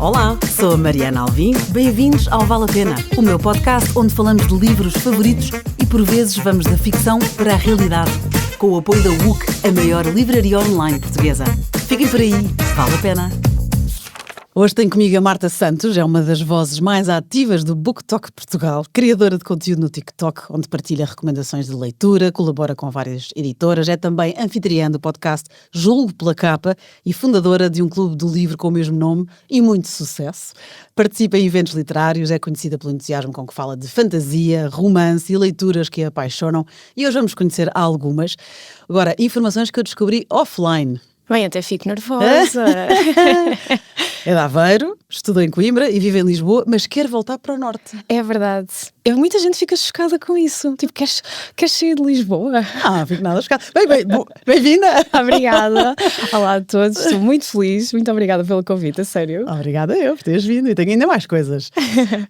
Olá, sou a Mariana Alvim. Bem-vindos ao Vale a Pena, o meu podcast onde falamos de livros favoritos e por vezes vamos da ficção para a realidade. Com o apoio da WUC, a maior livraria online portuguesa. Fiquem por aí, vale a pena. Hoje tenho comigo a Marta Santos, é uma das vozes mais ativas do BookTok Portugal, criadora de conteúdo no TikTok, onde partilha recomendações de leitura, colabora com várias editoras, é também anfitriã do podcast Julgo pela Capa e fundadora de um clube do livro com o mesmo nome e muito sucesso. Participa em eventos literários, é conhecida pelo entusiasmo com que fala de fantasia, romance e leituras que a apaixonam e hoje vamos conhecer algumas. Agora, informações que eu descobri offline. Bem, até fico nervosa. É de Aveiro, estudou em Coimbra e vive em Lisboa, mas quer voltar para o Norte. É verdade. Muita gente fica chocada com isso. Tipo, queres sair de Lisboa? Ah, fico nada chocada. Bem-vinda! Obrigada. Olá a todos, estou muito feliz. Muito obrigada pelo convite, a sério. Obrigada eu por teres vindo e tenho ainda mais coisas.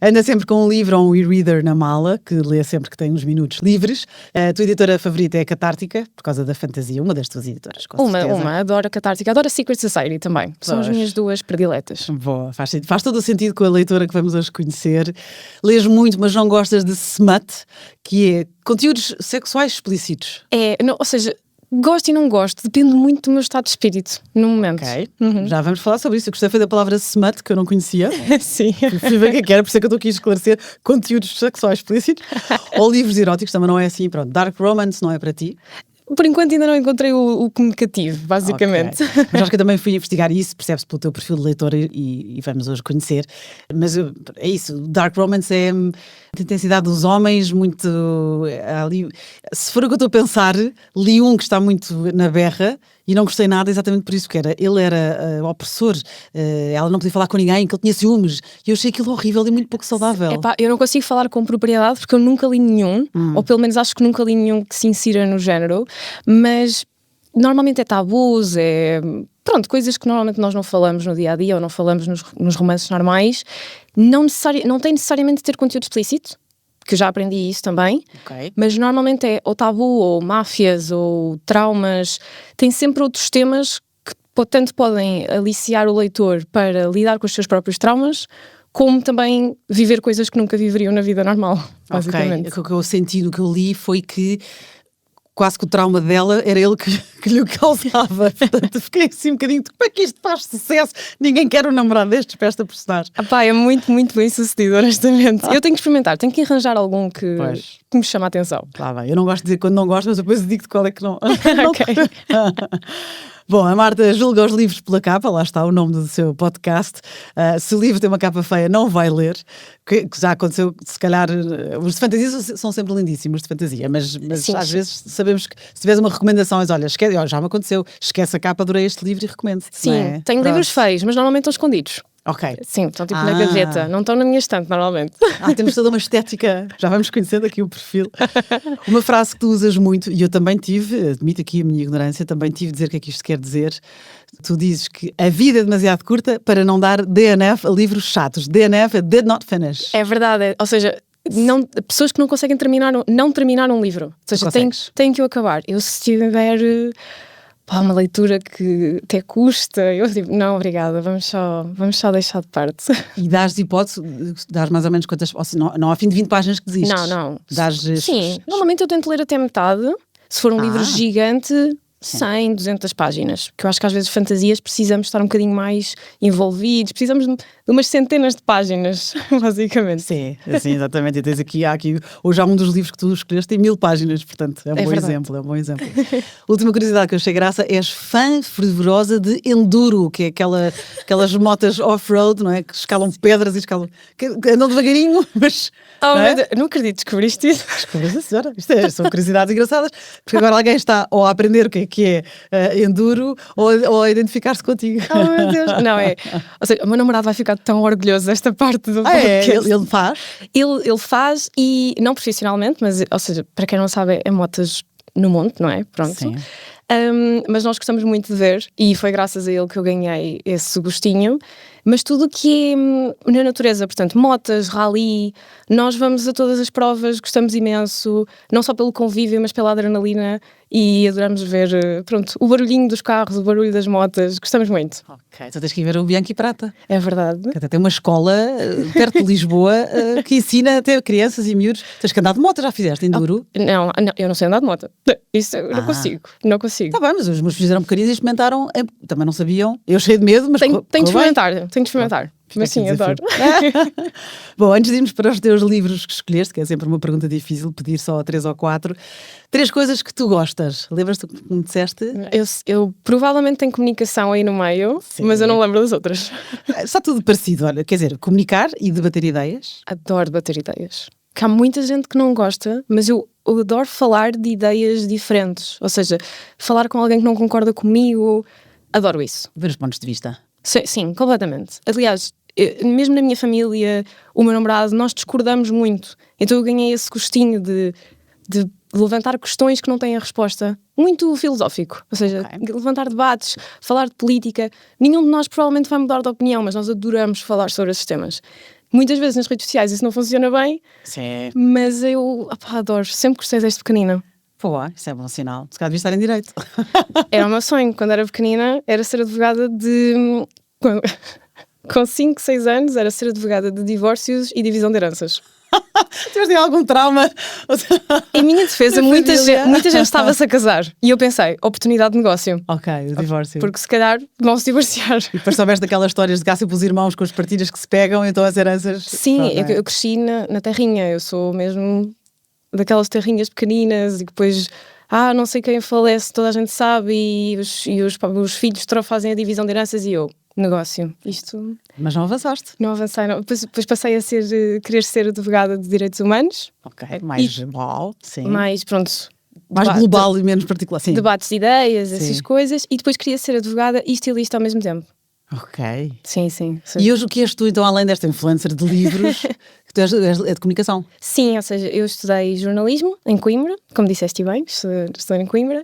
Anda sempre com um livro ou um e-reader na mala, que lê sempre que tem uns minutos livres. A tua editora favorita é a Catártica, por causa da fantasia, uma das tuas editoras, com certeza. Adoro a Catártica, adoro a Secret Society também. São as minhas duas prediletas. Boa, faz todo o sentido com a leitora que vamos hoje conhecer. Lês muito, mas não gostas de smut, que é conteúdos sexuais explícitos. Ou seja, gosto e não gosto, depende muito do meu estado de espírito no momento. Ok, já vamos falar sobre isso. Eu gostei foi da palavra smut, que eu não conhecia. Sim. Fui ver o que era, por isso é que eu estou aqui a esclarecer conteúdos sexuais explícitos. Ou livros eróticos, também não é assim. Pronto, dark romance não é para ti. Por enquanto ainda não encontrei o que me cative, basicamente. Okay. Mas acho que eu também fui investigar isso, percebe-se pelo teu perfil de leitor e vamos hoje conhecer. Mas é isso, Dark Romance é a intensidade dos homens, muito ali. Se for o que eu estou a pensar, li um que está muito na berra e não gostei nada exatamente por isso que era. Ele era opressor, ela não podia falar com ninguém, que ele tinha ciúmes e eu achei aquilo horrível e muito pouco saudável. Eu não consigo falar com propriedade porque eu nunca li nenhum, ou pelo menos acho que nunca li nenhum que se insira no género, mas normalmente é tabus, coisas que normalmente nós não falamos no dia-a-dia ou não falamos nos romances normais, não tem necessariamente de ter conteúdo explícito, que eu já aprendi isso também, mas normalmente é ou tabu, ou máfias, ou traumas, tem sempre outros temas que tanto podem aliciar o leitor para lidar com os seus próprios traumas, como também viver coisas que nunca viveriam na vida normal, basicamente. O que eu senti no que eu li foi que quase que o trauma dela era ele que lhe causava. Portanto, fiquei assim um bocadinho, como é que isto faz sucesso? Ninguém quer um namorado destes para esta personagem. É muito, muito bem sucedido, honestamente. Eu tenho que experimentar, tenho que arranjar algum que me chame a atenção. Bem. Eu não gosto de dizer quando não gosto, mas depois digo-te qual é que não. Ok. Bom, a Marta julga os livros pela capa, lá está o nome do seu podcast. Se o livro tem uma capa feia, não vai ler, que já aconteceu, se calhar, os de fantasia são sempre lindíssimos, de fantasia, mas às vezes sabemos que se tiveres uma recomendação, olha, esquece, já me aconteceu, esquece a capa, adorei este livro e recomendo. Sim, tenho livros feios, mas normalmente estão escondidos. Ok. Sim, estão tipo na gaveta, não estão na minha estante normalmente. Temos toda uma estética, já vamos conhecendo aqui o perfil. Uma frase que tu usas muito, e eu também tive, admito aqui a minha ignorância, também tive de dizer o que é que isto quer dizer. Tu dizes que a vida é demasiado curta para não dar DNF a livros chatos. DNF é Did Not Finish. É verdade, ou seja, pessoas que não conseguem não terminar um livro. Ou seja, têm que o acabar. Eu se tiver uma leitura que até custa, eu digo, não, obrigada, vamos só deixar de parte. E dás hipótese, dás mais ou menos quantas, ou seja, não há fim de 20 páginas que desistes? Não. Dás... Sim, normalmente eu tento ler até metade, se for um livro gigante, 100, 200 páginas, porque eu acho que às vezes fantasias precisamos estar um bocadinho mais envolvidos, precisamos de umas centenas de páginas, basicamente. Sim, exatamente, e há aqui, hoje há um dos livros que tu escolheste tem 1000 páginas, portanto é um bom exemplo. Última curiosidade que eu achei graça, és fã fervorosa de enduro, que é aquelas motas off-road, não é? Que escalam pedras e andam devagarinho, mas... Não acredito, descobriste isso? Descobriste, senhora, são curiosidades engraçadas, porque agora alguém está ou a aprender o que é enduro ou a identificar-se contigo. Oh meu Deus, ou seja, o meu namorado vai ficar tão orgulhoso desta parte do podcast. Ele faz? Ele faz, e não profissionalmente, mas, ou seja, para quem não sabe, é motas no monte, não é? Pronto. Sim. Mas nós gostamos muito de ver, e foi graças a ele que eu ganhei esse gostinho. Mas tudo o que é na natureza, portanto, motas, rally, nós vamos a todas as provas, gostamos imenso, não só pelo convívio, mas pela adrenalina, e adoramos ver, pronto, o barulhinho dos carros, o barulho das motas, gostamos muito. Ok, então tens que ir ver o Bianchi Prata. É verdade. Que até tem uma escola perto de Lisboa que ensina até crianças e miúdos. Tens que andar de moto, já fizeste enduro? Não, eu não sei andar de moto. Isso eu não consigo, não consigo. Está bem, mas os meus filhos eram pequeninos e experimentaram, também não sabiam, eu cheio de medo, mas Tenho de experimentar. Mas sim, adoro. Bom, antes de irmos para os teus livros que escolheste, que é sempre uma pergunta difícil, pedir só 3 ou 4, 3 coisas que tu gostas. Lembras-te do que me disseste? Eu provavelmente tenho comunicação aí no meio, sim, mas eu não lembro das outras. Está tudo parecido, olha, quer dizer, comunicar e debater ideias. Adoro debater ideias. Que há muita gente que não gosta, mas eu adoro falar de ideias diferentes. Ou seja, falar com alguém que não concorda comigo, adoro isso. Ver os pontos de vista. Sim, completamente. Aliás, mesmo na minha família, o meu namorado, nós discordamos muito. Então eu ganhei esse gostinho de levantar questões que não têm a resposta. Muito filosófico. Ou seja, levantar debates, falar de política. Nenhum de nós provavelmente vai mudar de opinião, mas nós adoramos falar sobre esses temas. Muitas vezes nas redes sociais isso não funciona bem, sim, mas eu adoro. Sempre gostei desde pequenina. Pô, isso é bom sinal. Se calhar devia estar em direito. Era o meu sonho. Quando era pequenina, era ser advogada de... Com 5, 6 anos, era ser advogada de divórcios e divisão de heranças. Tiveste algum trauma? Em minha defesa, muita gente estava-se a casar. E eu pensei, oportunidade de negócio. Ok, o divórcio. Porque se calhar vão se divorciar. E depois soubeste daquelas histórias de cá sempre os irmãos com as partilhas que se pegam, então as heranças... Sim, eu cresci na terrinha. Eu sou mesmo daquelas terrinhas pequeninas e depois... não sei quem falece, toda a gente sabe, e os filhos fazem a divisão de heranças e eu... Negócio. Isto... Mas não avançaste? Não avancei, não. Depois passei a querer ser advogada de direitos humanos. Ok, mais global, sim. Mais, pronto... Mais global e menos particular, sim. Debates de ideias, essas coisas. E depois queria ser advogada e estilista ao mesmo tempo. Ok. Sim. E hoje o que és tu, então, além desta influencer de livros, que tu és de comunicação? Sim, ou seja, eu estudei jornalismo em Coimbra, como disseste bem, estudei em Coimbra.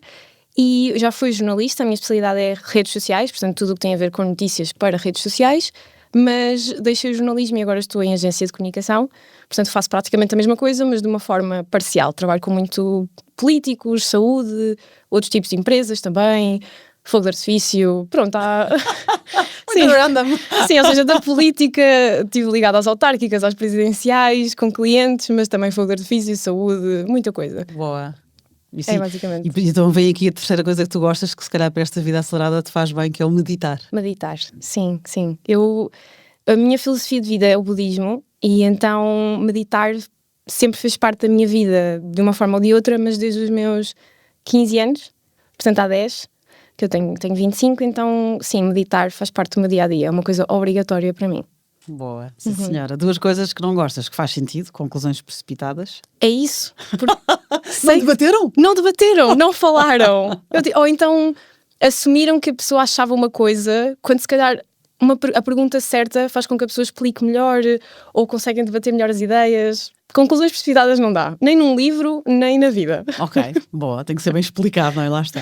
E já fui jornalista, a minha especialidade é redes sociais, portanto tudo o que tem a ver com notícias para redes sociais, mas deixei o jornalismo e agora estou em agência de comunicação, portanto faço praticamente a mesma coisa, mas de uma forma parcial. Trabalho com muito políticos, saúde, outros tipos de empresas também, fogo de artifício, pronto, há... Sim. Random. Sim, ou seja, da política estive ligada às autárquicas, às presidenciais, com clientes, mas também fogo de artifício, saúde, muita coisa. Boa. Basicamente. E então vem aqui a terceira coisa que tu gostas, que se calhar para esta vida acelerada te faz bem, que é o meditar. Meditar, sim. A minha filosofia de vida é o budismo e então meditar sempre fez parte da minha vida de uma forma ou de outra, mas desde os meus 15 anos, portanto há 10, que eu tenho 25, então sim, meditar faz parte do meu dia-a-dia, é uma coisa obrigatória para mim. Boa, sim senhora. 2 coisas que não gostas, que faz sentido, conclusões precipitadas. É isso. Não debateram? Não debateram, não falaram. Ou então assumiram que a pessoa achava uma coisa, quando se calhar a pergunta certa faz com que a pessoa explique melhor ou conseguem debater melhor as ideias. Conclusões precipitadas não dá, nem num livro, nem na vida. Ok, boa, tem que ser bem explicado, não é? Lá está.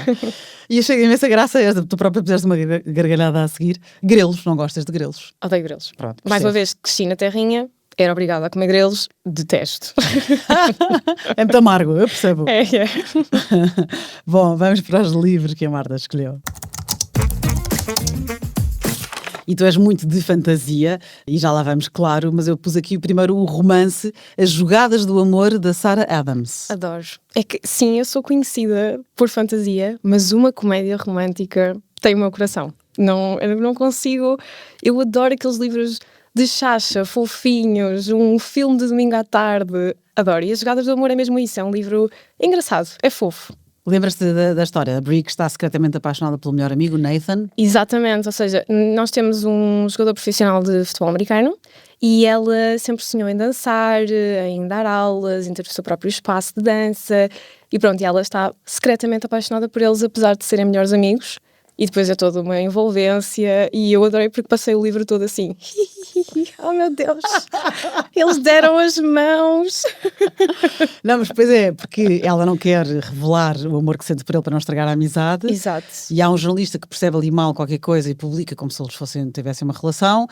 E achei imensa graça, tu própria puseste uma gargalhada a seguir. Grelos, não gostas de grelos? Odeio grelos. Pronto, mais uma vez, cresci na terrinha, era obrigada a comer grelos, detesto. É muito amargo, eu percebo. É. Bom, vamos para os livros que a Marta escolheu. E tu és muito de fantasia, e já lá vamos, claro, mas eu pus aqui primeiro o romance As Jogadas do Amor, da Sarah Adams. Adoro. É que, sim, eu sou conhecida por fantasia, mas uma comédia romântica tem o meu coração. Eu não consigo... Eu adoro aqueles livros de chacha, fofinhos, um filme de domingo à tarde. Adoro. E As Jogadas do Amor é mesmo isso, é um livro engraçado, é fofo. Lembras-te da história? A Brie que está secretamente apaixonada pelo melhor amigo, Nathan? Exatamente, ou seja, nós temos um jogador profissional de futebol americano e ela sempre sonhou em dançar, em dar aulas, em ter o seu próprio espaço de dança e pronto, e ela está secretamente apaixonada por eles, apesar de serem melhores amigos. E depois é toda uma envolvência e eu adorei porque passei o livro todo assim. oh meu Deus, eles deram as mãos. Não, mas depois é, porque ela não quer revelar o amor que sente por ele para não estragar a amizade. Exato. E há um jornalista que percebe ali mal qualquer coisa e publica como se eles tivessem uma relação.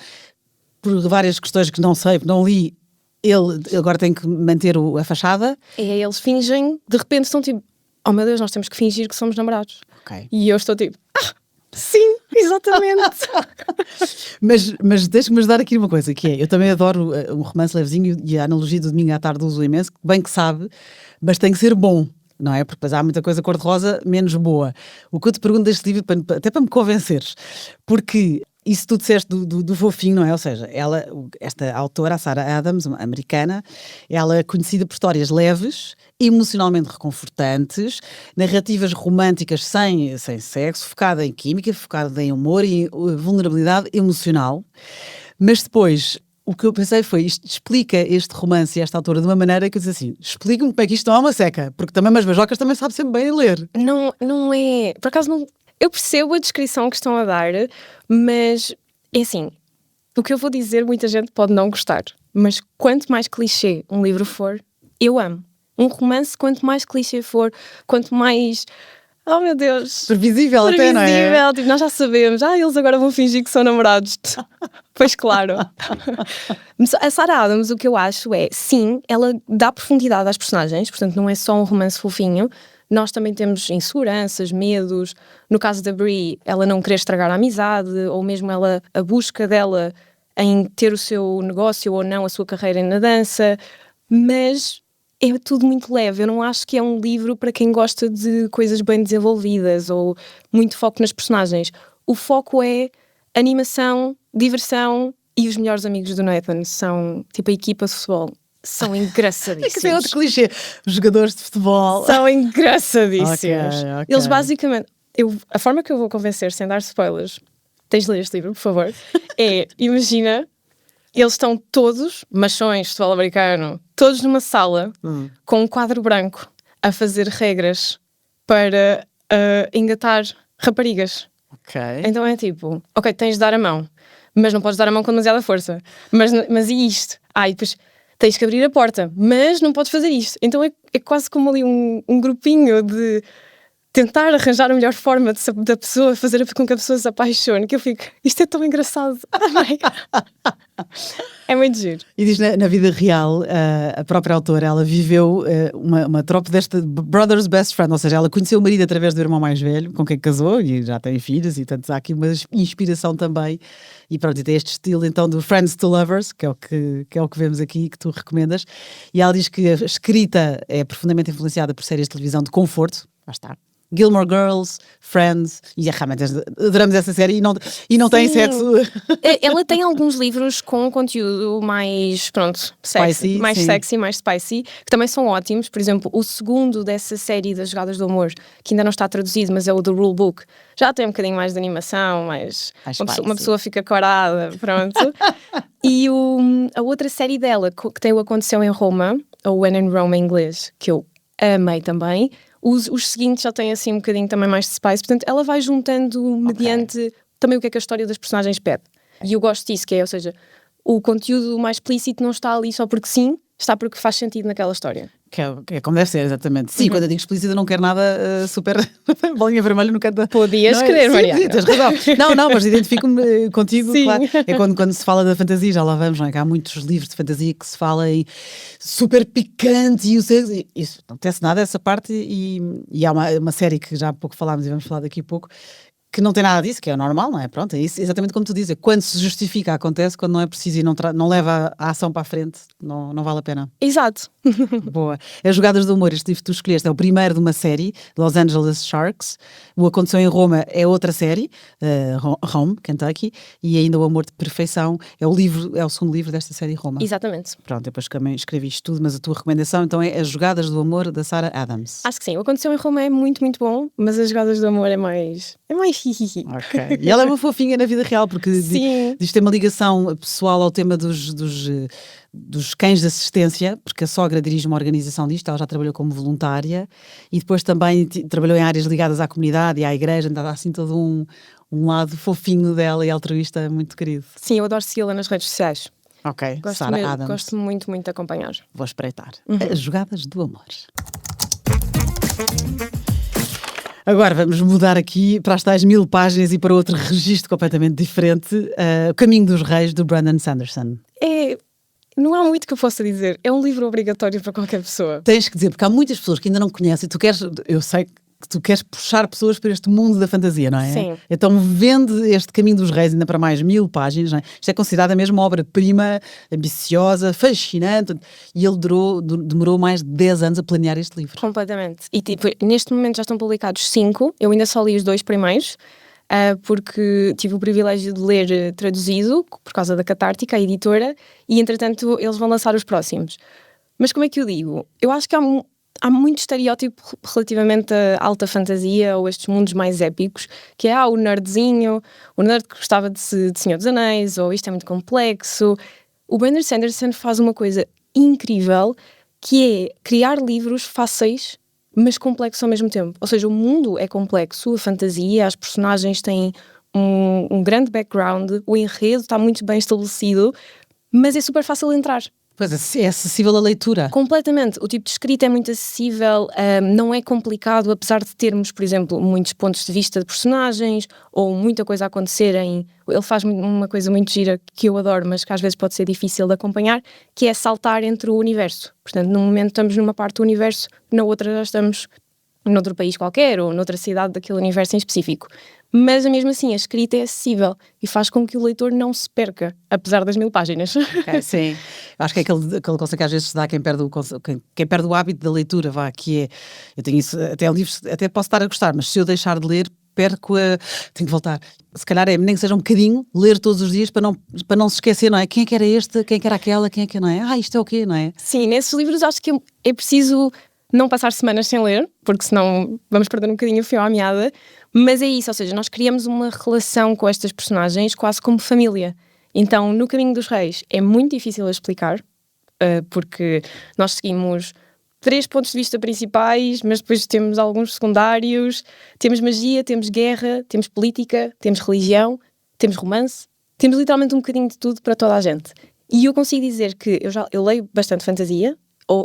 Por várias questões que não sei, não li, ele agora tem que manter a fachada. E aí eles fingem, de repente estão tipo, oh meu Deus, nós temos que fingir que somos namorados. Okay. E eu estou tipo, sim, exatamente. mas deixa-me ajudar aqui uma coisa, que é, eu também adoro um romance levezinho e a analogia do domingo à tarde uso imenso, bem que sabe, mas tem que ser bom. Não é? Porque depois há muita coisa cor-de-rosa menos boa. O que eu te pergunto deste livro, até para me convenceres, porque isso tu disseste do fofinho, não é? Ou seja, esta autora, a Sarah Adams, uma americana, ela é conhecida por histórias leves, emocionalmente reconfortantes, narrativas românticas sem sexo, focada em química, focada em humor e vulnerabilidade emocional. Mas depois, o que eu pensei foi, isto explica este romance e esta autora de uma maneira que eu disse assim, explica-me como é que isto não é uma seca, porque também umas beijocas também sabe sempre bem ler. Não é, por acaso não... Eu percebo a descrição que estão a dar, mas é assim, o que eu vou dizer muita gente pode não gostar, mas quanto mais clichê um livro for, eu amo. Um romance, quanto mais clichê for, quanto mais... Oh meu Deus! Previsível até, não é? Tipo, nós já sabemos, eles agora vão fingir que são namorados. Pois claro. A Sarah Adams, o que eu acho é, sim, ela dá profundidade às personagens, portanto não é só um romance fofinho. Nós também temos inseguranças, medos. No caso da Brie, ela não querer estragar a amizade, ou mesmo a busca dela em ter o seu negócio ou não, a sua carreira na dança. Mas é tudo muito leve. Eu não acho que é um livro para quem gosta de coisas bem desenvolvidas ou muito foco nas personagens. O foco é animação, diversão e os melhores amigos do Nathan são tipo a equipa de futebol. São engraçadíssimos. É que tem outro clichê. Os jogadores de futebol. São engraçadíssimos. Okay. Eles basicamente... a forma que eu vou convencer, sem dar spoilers, tens de ler este livro, por favor, é, imagina, eles estão todos, machões, futebol americano, todos numa sala, com um quadro branco, a fazer regras para engatar raparigas. Ok. Então é tipo, ok, tens de dar a mão, mas não podes dar a mão com demasiada força. Mas e isto? E depois... tens que abrir a porta, mas não podes fazer isto. Então é quase como ali um grupinho de tentar arranjar a melhor forma da pessoa, fazer com que a pessoa se apaixone, que eu fico, isto é tão engraçado. É muito giro. E diz na vida real, a própria autora, ela viveu uma trope desta brother's best friend, ou seja, ela conheceu o marido através do irmão mais velho, com quem casou e já tem filhos, e portanto há aqui uma inspiração também. E pronto, e tem este estilo então do Friends to Lovers, que é o que vemos aqui, que tu recomendas. E ela diz que a escrita é profundamente influenciada por séries de televisão de conforto, lá está, Gilmore Girls, Friends, e realmente adoramos essa série e não tem sexo. Ela tem alguns livros com conteúdo mais, sexy, mais sexy, mais spicy, que também são ótimos. Por exemplo, o segundo dessa série das Jogadas do Amor, que ainda não está traduzido, mas é o The Rule Book, já tem um bocadinho mais de animação, mas uma pessoa fica corada, pronto. E a outra série dela, que tem o Aconteceu em Roma, ou When in Rome em inglês, que eu amei também. Os seguintes já têm assim um bocadinho também mais de spice, portanto ela vai juntando mediante também o que é que a história das personagens pede. E eu gosto disso, que é, ou seja, o conteúdo mais explícito não está ali só porque sim, está porque faz sentido naquela história. Que é como deve ser, exatamente. Sim, quando eu digo explícito eu não quero nada super bolinha vermelha no canto da... Podias querer, Mariana. Sim, tens razão. Não, mas identifico-me contigo, sim. Claro. É quando se fala da fantasia, já lá vamos, não é? Que há muitos livros de fantasia que se fala em super picante e o sexo, isso não acontece nada essa parte e há uma série que já há pouco falámos e vamos falar daqui a pouco, que não tem nada disso, que é o normal, não é? Pronto, é isso, exatamente como tu dizes. Quando se justifica, acontece, quando não é preciso e não leva a ação para a frente, não vale a pena. Exato. Boa. As Jogadas do Amor, este livro que tu escolheste, é o primeiro de uma série, Los Angeles Sharks. O Aconteceu em Roma é outra série, Rome, Kentucky, e ainda O Amor de Perfeição é o segundo livro desta série Roma. Exatamente. Pronto, depois também escrevi isto tudo, mas a tua recomendação então é As Jogadas do Amor, da Sarah Adams. Acho que sim. O Aconteceu em Roma é muito, muito bom, mas As Jogadas do Amor é mais Ok. E ela é uma fofinha na vida real, porque diz ter uma ligação pessoal ao tema dos cães de assistência, porque a sogra dirige uma organização disto, ela já trabalhou como voluntária e depois também trabalhou em áreas ligadas à comunidade e à igreja, então há assim todo um lado fofinho dela e altruísta muito querido. Sim, eu adoro segui-la nas redes sociais. Ok, Sarah Adams. Gosto muito, muito de acompanhar. Vou espreitar. As jogadas do amor. Agora vamos mudar aqui para as tais 1000 páginas e para outro registro completamente diferente. O Caminho dos Reis, do Brandon Sanderson. Não há muito que eu possa dizer. É um livro obrigatório para qualquer pessoa. Tens que dizer, porque há muitas pessoas que ainda não conhecem. Eu sei que tu queres puxar pessoas para este mundo da fantasia, não é? Sim. Então vende este Caminho dos Reis ainda para mais 1000 páginas, não é? Isto é considerada mesmo uma obra-prima, ambiciosa, fascinante, e ele demorou mais de 10 anos a planear este livro. Completamente. E tipo, neste momento já estão publicados 5, eu ainda só li os 2 primeiros, porque tive o privilégio de ler traduzido, por causa da Catártica, a editora, e entretanto eles vão lançar os próximos. Mas como é que eu digo? Eu acho que há muito estereótipo relativamente à alta fantasia ou estes mundos mais épicos, que é o nerdzinho, o nerd que gostava de Senhor dos Anéis, ou isto é muito complexo. O Brandon Sanderson faz uma coisa incrível, que é criar livros fáceis, mas complexos ao mesmo tempo. Ou seja, o mundo é complexo, a fantasia, as personagens têm um grande background, o enredo está muito bem estabelecido, mas é super fácil de entrar. Pois é acessível à leitura. Completamente. O tipo de escrita é muito acessível, não é complicado, apesar de termos, por exemplo, muitos pontos de vista de personagens ou muita coisa a acontecer Ele faz uma coisa muito gira que eu adoro, mas que às vezes pode ser difícil de acompanhar, que é saltar entre o universo. Portanto, num momento estamos numa parte do universo, na outra já estamos noutro país qualquer ou noutra cidade daquele universo em específico. Mas mesmo assim a escrita é acessível e faz com que o leitor não se perca, apesar das 1000 páginas. Sim, acho que é aquele conselho que às vezes se dá a quem perde o hábito da leitura, que é, eu tenho isso, até livros, até posso estar a gostar, mas se eu deixar de ler, tenho que voltar. Se calhar nem que seja um bocadinho, ler todos os dias para não se esquecer, não é? Quem é que era este, quem é que era aquela, quem é que não é? Isto é o quê, não é? Sim, nesses livros acho que é preciso não passar semanas sem ler, porque senão vamos perder um bocadinho o fio à meada, mas é isso, ou seja, nós criamos uma relação com estas personagens quase como família. Então, no Caminho dos Reis é muito difícil a explicar, porque nós seguimos 3 pontos de vista principais, mas depois temos alguns secundários, temos magia, temos guerra, temos política, temos religião, temos romance, temos literalmente um bocadinho de tudo para toda a gente. E eu consigo dizer que eu leio bastante fantasia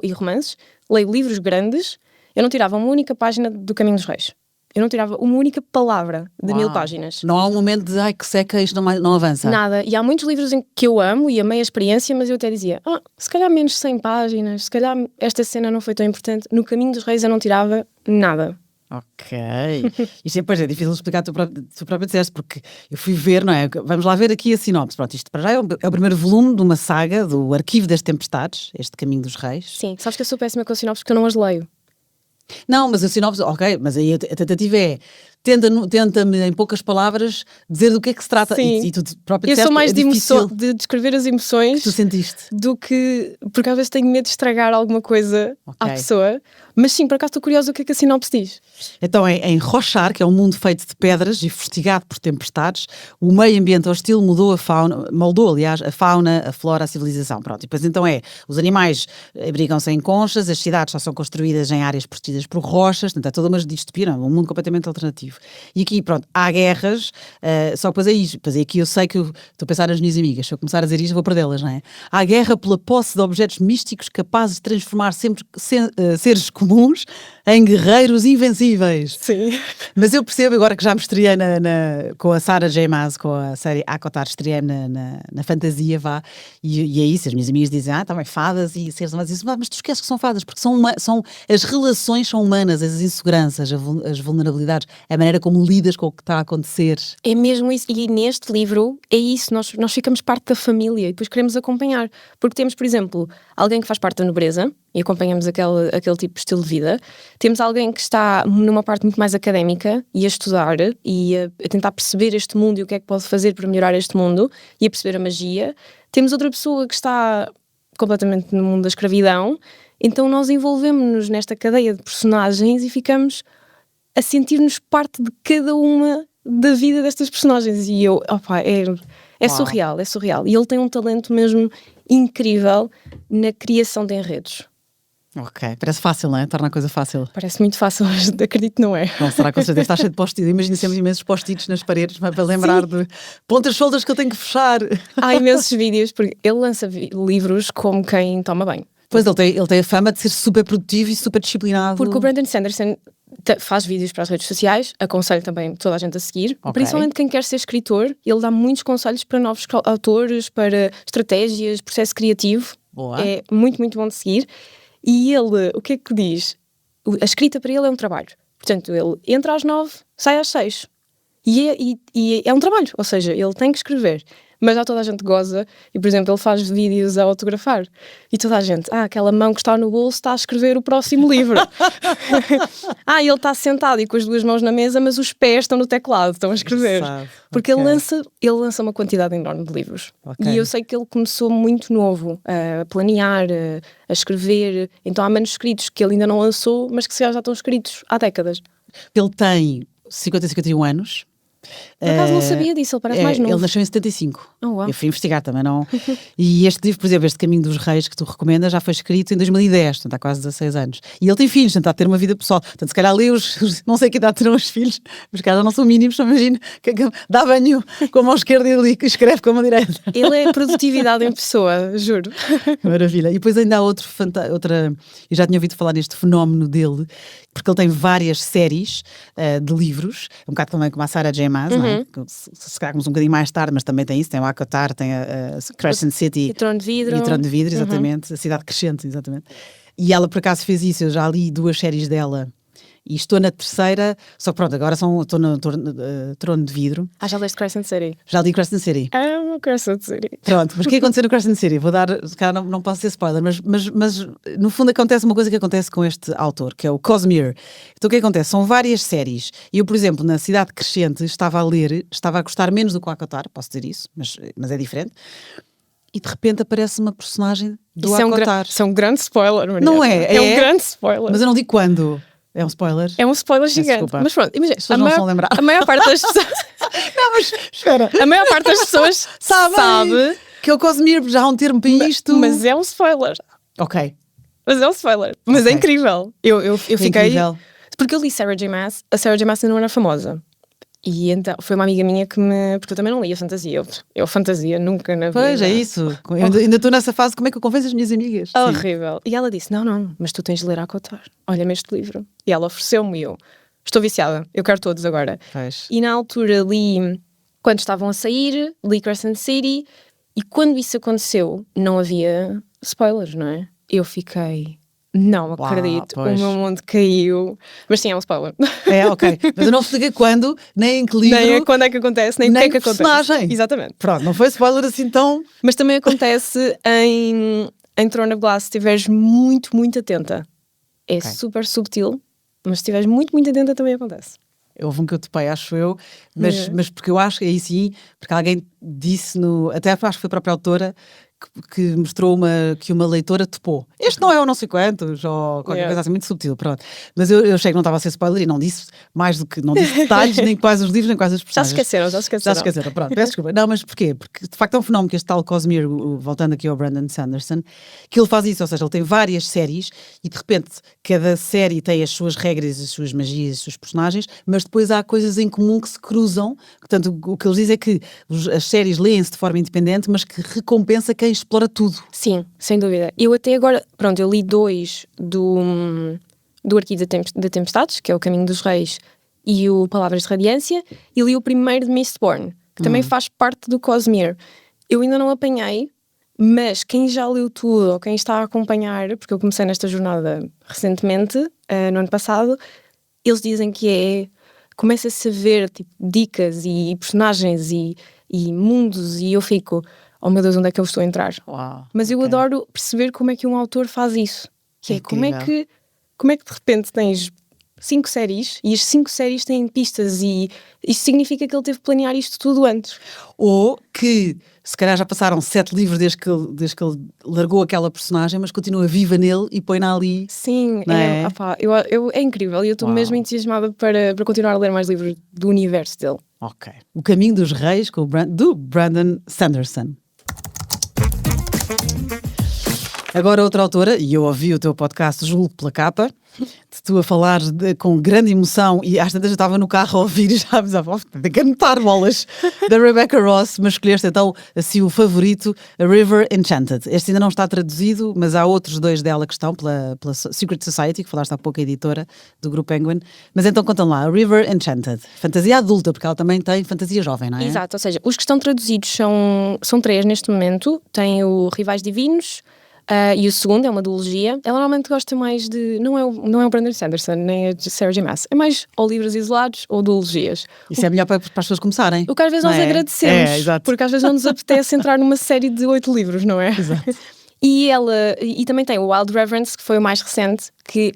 e romances, leio livros grandes, eu não tirava uma única página do Caminho dos Reis. Eu não tirava uma única palavra de 1000 páginas. Não há um momento de, que seca, isto não avança. Nada. E há muitos livros em que eu amo e amei a experiência, mas eu até dizia, se calhar menos 100 páginas, se calhar esta cena não foi tão importante. No Caminho dos Reis eu não tirava nada. Ok. Isto depois é difícil explicar, tu próprio disseste, porque eu fui ver, não é? Vamos lá ver aqui a sinopse. Pronto, isto para já é o primeiro volume de uma saga do Arquivo das Tempestades, este Caminho dos Reis. Sim, sabes que eu sou péssima com sinopses porque eu não as leio. Não, mas a sinopse, ok, mas aí a tentativa é tenta-me em poucas palavras dizer do que é que se trata. Sim. E tu próprio eu sou mais de descrever as emoções que tu sentiste do que, porque às vezes tenho medo de estragar alguma coisa à pessoa, mas sim, por acaso estou curiosa o que é que a sinopse diz. Então é em Rochar, que é um mundo feito de pedras e fustigado por tempestades, o meio ambiente hostil moldou, aliás, a fauna, a flora, a civilização. Pronto, e depois então os animais abrigam-se em conchas, as cidades só são construídas em áreas protegidas por rochas, portanto é toda uma distopia, um mundo completamente alternativo. E aqui, pronto, há guerras, só que depois é aqui eu sei que estou a pensar nas minhas amigas, se eu começar a dizer isto vou perdê-las, não é? Há guerra pela posse de objetos místicos capazes de transformar sempre seres comuns em guerreiros invencíveis. Sim. Mas eu percebo agora que já me estreiei com a Sarah J. Maas, com a série ACOTAR, estreiei na fantasia, e é isso, as minhas amigas dizem, também fadas e seres humanos, mas tu esqueces que são fadas, porque as relações são humanas, as inseguranças, as vulnerabilidades, a maneira como lidas com o que está a acontecer. É mesmo isso, e neste livro é isso, nós ficamos parte da família e depois queremos acompanhar, porque temos, por exemplo, alguém que faz parte da nobreza e acompanhamos aquele tipo de estilo de vida, temos alguém que está numa parte muito mais académica e a estudar e a tentar perceber este mundo e o que é que pode fazer para melhorar este mundo e a perceber a magia, temos outra pessoa que está completamente no mundo da escravidão, então nós envolvemos-nos nesta cadeia de personagens e ficamos a sentir-nos parte de cada uma da vida destas personagens e é surreal, é surreal. E ele tem um talento mesmo incrível na criação de enredos. Ok, parece fácil, não é? Torna a coisa fácil. Parece muito fácil, mas acredito que não é. Não será, com certeza, está cheio de post-its. Imagino sempre imensos post-its nas paredes, mas para lembrar de pontas soltas que eu tenho que fechar. Há imensos vídeos, porque ele lança livros como quem toma banho. Pois ele tem a fama de ser super produtivo e super disciplinado. Porque o Brandon Sanderson faz vídeos para as redes sociais, aconselho também toda a gente a seguir, principalmente quem quer ser escritor. Ele dá muitos conselhos para novos autores, para estratégias, processo criativo. Boa. É muito, muito bom de seguir. E ele, o que é que diz? A escrita para ele é um trabalho. Portanto, ele entra às 9, sai às 6. E é um trabalho, ou seja, ele tem que escrever. Mas já toda a gente goza e, por exemplo, ele faz vídeos a autografar. E toda a gente, aquela mão que está no bolso está a escrever o próximo livro. Ele está sentado e com as duas mãos na mesa, mas os pés estão no teclado, estão a escrever. Porque ele lança uma quantidade enorme de livros. E eu sei que ele começou muito novo a planear, a escrever. Então há manuscritos que ele ainda não lançou, mas que já estão escritos há décadas. Ele tem 51 anos. Por acaso não sabia disso, ele parece mais novo. Ele nasceu em 75. Wow. Eu fui investigar também, não. E este livro, por exemplo, este Caminho dos Reis que tu recomendas, já foi escrito em 2010, portanto há quase 16 anos. E ele tem filhos, portanto está a ter uma vida pessoal. Portanto, se calhar lê não sei que idade terão os filhos, mas calhar já não são mínimos, só imagino que dá banho com a mão esquerda e ali escreve com a mão direita. Ele é produtividade em pessoa, juro. Maravilha. E depois ainda há outra, eu já tinha ouvido falar neste fenómeno dele, porque ele tem várias séries de livros, um bocado também como a Sarah J. Maas, não é? Se calhar um bocadinho mais tarde, mas também tem isso, tem o ACOTAR, tem a Crescent City e Trono de Vidro. E Trono de Vidro, exatamente, a Cidade Crescente, exatamente. E ela por acaso fez isso, eu já li 2 séries dela e estou na terceira, só que pronto, agora estou no Trono de Vidro. Já leste Crescent City? Já li Crescent City. Amo Crescent City. Pronto, mas o que aconteceu no Crescent City? Vou dar, se calhar não posso ser spoiler, mas no fundo acontece uma coisa que acontece com este autor, que é o Cosmere. Então o que acontece? São várias séries. E eu, por exemplo, na Cidade Crescente estava a gostar menos do que o ACOTAR, posso dizer isso, mas é diferente. E de repente aparece uma personagem do ACOTAR. Isso é um grande spoiler, Maria. Não é? É um grande spoiler. Mas eu não digo quando. É um spoiler? É um spoiler gigante. Desculpa. Mas pronto, imagina. As pessoas não se vão lembrar. A maior parte das pessoas. Não, mas espera. A maior parte das pessoas sabe que é o Cosmere, já há um termo para isto. Mas é um spoiler. Ok. Mas é um spoiler. Mas é incrível. Eu fiquei. Incrível. Porque eu li Sarah J. Maas. A Sarah J. Maas não era famosa. E então foi uma amiga minha que porque eu também não lia fantasia. Eu fantasia nunca na vida. Pois é isso. Eu ainda estou nessa fase, como é que eu convenço as minhas amigas? Horrível. E ela disse: não, mas tu tens de ler ACOTAR. Olha-me este livro. E ela ofereceu-me e eu estou viciada. Eu quero todos agora. Pois. E na altura li, quando estavam a sair, li Crescent City. E quando isso aconteceu, não havia spoilers, não é? Eu fiquei... Não acredito, o meu mundo caiu. Mas sim, é um spoiler. É, ok. Mas eu não expliquei quando, nem em que livro. Nem quando é que acontece, nem o que é que acontece. Personagem. Exatamente. Pronto, não foi spoiler assim tão... Mas também acontece em Throne of Glass, se estiveres muito, muito atenta. É super subtil, mas se estiveres muito, muito atenta também acontece. Houve um que eu topei, acho eu, mas porque eu acho que aí sim, porque alguém disse até acho que foi a própria autora que mostrou que uma leitora topou. Este não é o não sei quantos, ou qualquer coisa assim, muito subtil, pronto. Mas eu achei que não estava a ser spoiler e não disse mais do que, não disse detalhes, nem quais os livros, nem quais as personagens. Já se esqueceram, pronto, peço desculpa. Não, mas porquê? Porque de facto é um fenómeno que este tal Cosmere, voltando aqui ao Brandon Sanderson, que ele faz isso, ou seja, ele tem várias séries e de repente cada série tem as suas regras, as suas magias, as suas personagens, mas depois há coisas em comum que se cruzam. Portanto, o que eles dizem é que as séries leem-se de forma independente, mas que recompensa quem explora tudo. Sim, sem dúvida. Eu até agora, pronto, eu li 2 do Arquivo da Tempestades, que é o Caminho dos Reis, e o Palavras de Radiância, e li o primeiro de Mistborn, que também faz parte do Cosmere. Eu ainda não apanhei, mas quem já leu tudo, ou quem está a acompanhar, porque eu comecei nesta jornada recentemente, no ano passado, eles dizem que começa-se a ver tipo, dicas e personagens e mundos, e eu fico... Oh meu Deus, onde é que eu estou a entrar? Uau, mas eu adoro perceber como é que um autor faz isso. Que é como é que de repente tens 5 séries e as 5 séries têm pistas e isso significa que ele teve que planear isto tudo antes. Ou que se calhar já passaram 7 livros desde que ele largou aquela personagem, mas continua viva nele e põe-na ali. Sim, é incrível e eu estou mesmo entusiasmada para continuar a ler mais livros do universo dele. Ok. O Caminho dos Reis do Brandon Sanderson. Agora outra autora, e eu ouvi o teu podcast, julgo pela capa, de tu a falar com grande emoção, e às tantas eu estava no carro a ouvir e já pensava, tem que anotar bolas, da Rebecca Ross, mas escolheste então assim o favorito, A River Enchanted. Este ainda não está traduzido, mas há outros dois dela que estão pela Secret Society, que falaste há pouco, a editora do Grupo Penguin. Mas então contam lá, A River Enchanted, fantasia adulta, porque ela também tem fantasia jovem, não é? Exato, ou seja, os que estão traduzidos são 3 neste momento. Tem o Rivais Divinos, e o segundo é uma duologia. Ela normalmente gosta mais de... Não é o Brandon Sanderson, nem a Sarah J. Maas. É mais ou livros isolados ou duologias. Isso é melhor para as pessoas começarem. O que às vezes nós agradecemos. Porque às vezes não nos apetece entrar numa série de 8 livros, não é? Exato. E também tem o Wild Reverence, que foi o mais recente, que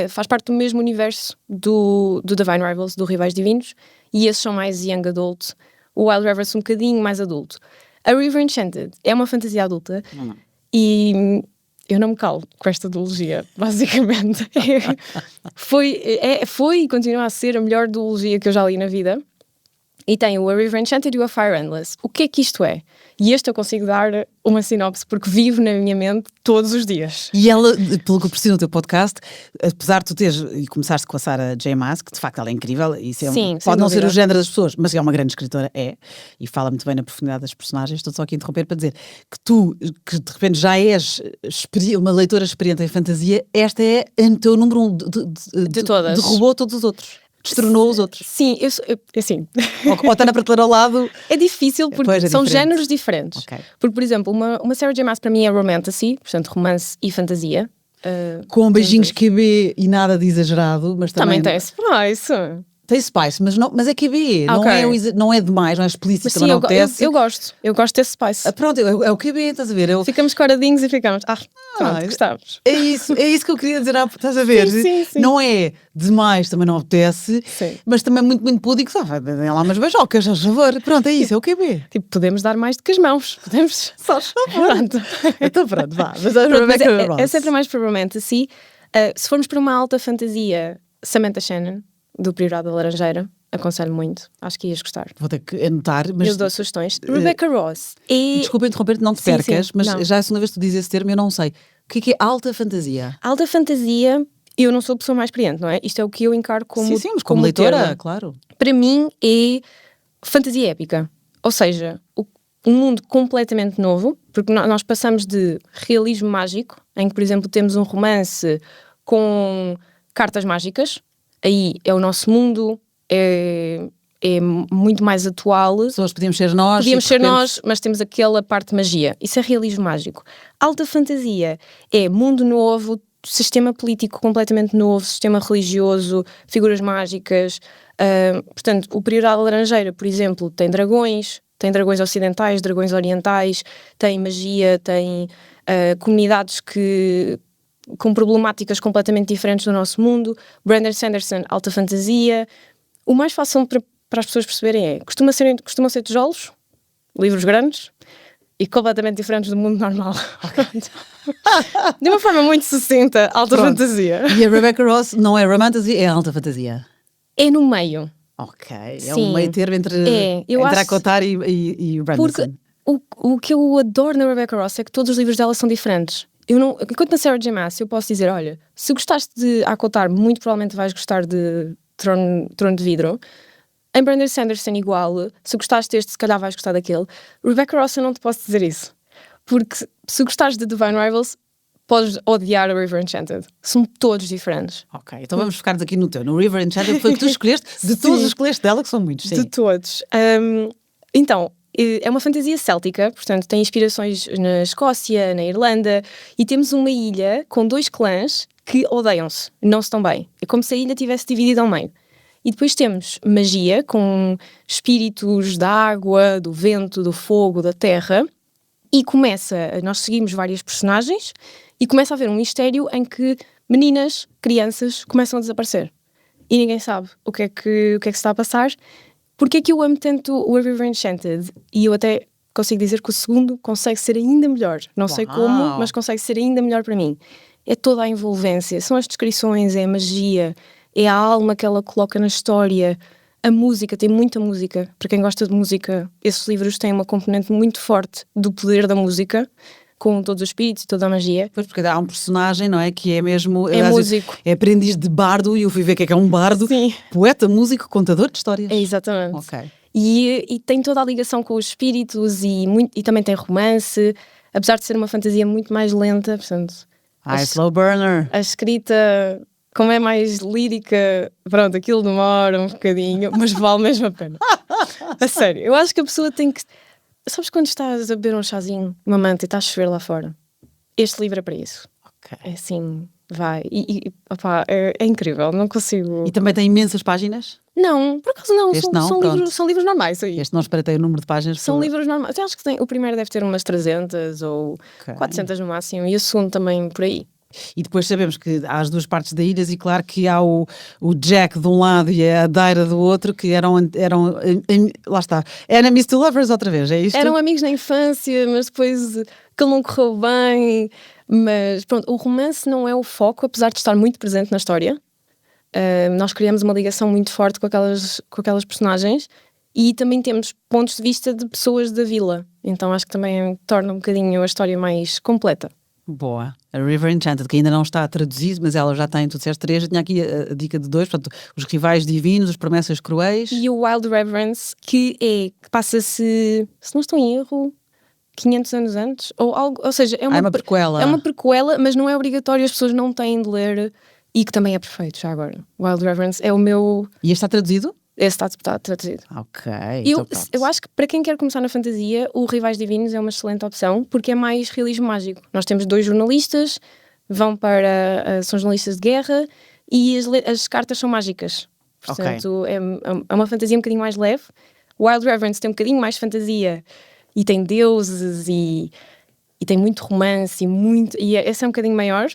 faz parte do mesmo universo do Divine Rivals, do Rivais Divinos. E esses são mais young adult. O Wild Reverence um bocadinho mais adulto. A River Enchanted é uma fantasia adulta. E eu não me calo com esta duologia, basicamente. Foi e continua a ser a melhor duologia que eu já li na vida. E tem o A River Enchanted e o A Fire Endless. O que é que isto é? E este eu consigo dar uma sinopse, porque vivo na minha mente todos os dias. E ela, pelo que eu percebi no teu podcast, apesar de tu teres e começaste com a Sarah J. Maas, que de facto ela é incrível, e Sim, pode não ser o género das pessoas, mas é uma grande escritora, e fala muito bem na profundidade das personagens. Estou só aqui a interromper para dizer que tu, que de repente já és uma leitora experiente em fantasia, esta é o teu número 1 de todas. Derrubou todos os outros. Destronou os outros. Sim, assim. Ou está na prateleira ao lado. É difícil porque são géneros diferentes. Okay. Porque, por exemplo, uma Sarah J. Maas para mim é romantasy, portanto romance e fantasia. Com beijinhos QB e nada de exagerado, mas também tem spice. Tem spice, mas é QB, Okay. não é demais, não é explícito, Mas também sim, não apetece. eu gosto desse spice. Pronto, é o QB, estás a ver? Ficamos coradinhos e ficamos, pronto, gostamos. É isso que eu queria dizer, estás a ver? Sim. Não é demais, também não apetece, mas também muito, muito púdico, só vai dar lá umas beijocas, a favor. Pronto, é isso, é o QB. Tipo, podemos dar mais do que as mãos, podemos. Só a favor. Pronto. Então pronto, vá. Mas é sempre mais para romantasy. Se formos para uma alta fantasia, Samantha Shannon, do Prioridade da Laranjeira, aconselho muito, acho que ias gostar. Vou ter que anotar, mas... Eu dou sugestões. Rebecca Ross. Desculpa interromper-te, não te percas, sim, mas não. já é a segunda vez que tu dizes esse termo, eu não sei. O que é alta fantasia? Alta fantasia, eu não sou a pessoa mais experiente, não é? Isto é o que eu encaro como Sim, mas como leitora, termo. claro. Para mim é fantasia épica. Ou seja, um mundo completamente novo, porque nós passamos de realismo mágico, em que, por exemplo, temos um romance com cartas mágicas, aí é o nosso mundo, é muito mais atual. Pessoas podíamos ser nós. Nós, mas temos aquela parte de magia. Isso é realismo mágico. Alta fantasia é mundo novo, sistema político completamente novo, sistema religioso, figuras mágicas. Portanto, o Prioridade da Laranjeira, por exemplo, tem dragões ocidentais, dragões orientais, tem magia, tem comunidades com problemáticas completamente diferentes do nosso mundo. Brandon Sanderson, alta fantasia. O mais fácil para as pessoas perceberem é, costumam ser tijolos, livros grandes e completamente diferentes do mundo normal. De uma forma muito sucinta, alta fantasia. E a Rebecca Ross não é romantasy, é alta fantasia. É no meio. Ok, Sim. é um meio termo entre a Cotar e o Brandon. Porque o que eu adoro na Rebecca Ross é que todos os livros dela são diferentes. Enquanto na Sarah J. Maas eu posso dizer, olha, se gostaste de Acotar, muito provavelmente vais gostar de Trono de Vidro. Em Brandon Sanderson igual, se gostaste deste, se calhar vais gostar daquele. Rebecca Ross eu não te posso dizer isso. Porque se gostares de Divine Rivals, podes odiar a River Enchanted. São todos diferentes. Ok, então vamos ficar aqui no River Enchanted, foi o que tu escolheste, de todos os escolheste dela, que são muitos. Sim. De todos. Então, é uma fantasia céltica, portanto tem inspirações na Escócia, na Irlanda, e temos uma ilha com 2 clãs que odeiam-se, não se estão bem. É como se a ilha tivesse dividido ao meio. E depois temos magia, com espíritos da água, do vento, do fogo, da terra, e nós seguimos várias personagens, e começa a haver um mistério em que meninas, crianças, começam a desaparecer. E ninguém sabe o que é que se está a passar. Porque é que eu amo tanto o A River Enchanted? E eu até consigo dizer que o segundo consegue ser ainda melhor. Não sei como, mas consegue ser ainda melhor para mim. É toda a envolvência, são as descrições, é a magia, é a alma que ela coloca na história. A música, tem muita música. Para quem gosta de música, esses livros têm uma componente muito forte do poder da música. com todos os espíritos e toda a magia. Pois, porque há um personagem, não é? Que é mesmo... É músico. É aprendiz de bardo, e eu fui ver o que é um bardo. Sim. Poeta, músico, contador de histórias. É exatamente. Ok. E tem toda a ligação com os espíritos e também tem romance, apesar de ser uma fantasia muito mais lenta, portanto... Slow burner. A escrita, como é mais lírica, pronto, aquilo demora um bocadinho, mas vale mesmo a pena. A sério, eu acho que a pessoa tem que... Sabes quando estás a beber um chazinho, uma manta e está a chover lá fora? Este livro é para isso. Ok. É assim, vai. Opá, é incrível, não consigo... E também tem imensas páginas? Não, por acaso não, Este não? são livros normais aí. Este não espreitei o número de páginas. São livros normais. Eu acho que o primeiro deve ter umas 300 ou 400 no máximo, e o segundo também por aí. E depois sabemos que há as duas partes da ilhas, e claro que há o Jack de um lado e a Daira do outro, que eram lá está, enemies to lovers outra vez, é isto? Eram amigos na infância, mas depois aquilo não correu bem. Mas pronto, o romance não é o foco, apesar de estar muito presente na história. Nós criamos uma ligação muito forte com aquelas personagens, e também temos pontos de vista de pessoas da vila, então acho que também torna um bocadinho a história mais completa. Boa. A River Enchanted, que ainda não está traduzido, mas ela já tem, tu disseste 3, tinha aqui a dica de 2, portanto, os rivais divinos, as promessas cruéis. E o Wild Reverence, que passa-se, se não estou em erro, 500 anos antes, ou seja, é uma prequela. É uma prequela, mas não é obrigatório, as pessoas não têm de ler, e que também é perfeito, já agora. Wild Reverence é o meu... E este está traduzido? Esse está traduzido. Ok. Eu acho que para quem quer começar na fantasia, o Rivais Divinos é uma excelente opção, porque é mais realismo mágico. Nós temos 2 jornalistas, são jornalistas de guerra, e as cartas são mágicas. Portanto, é uma fantasia um bocadinho mais leve. O Wild Reverence tem um bocadinho mais fantasia, e tem deuses, e tem muito romance, e esse é um bocadinho maior.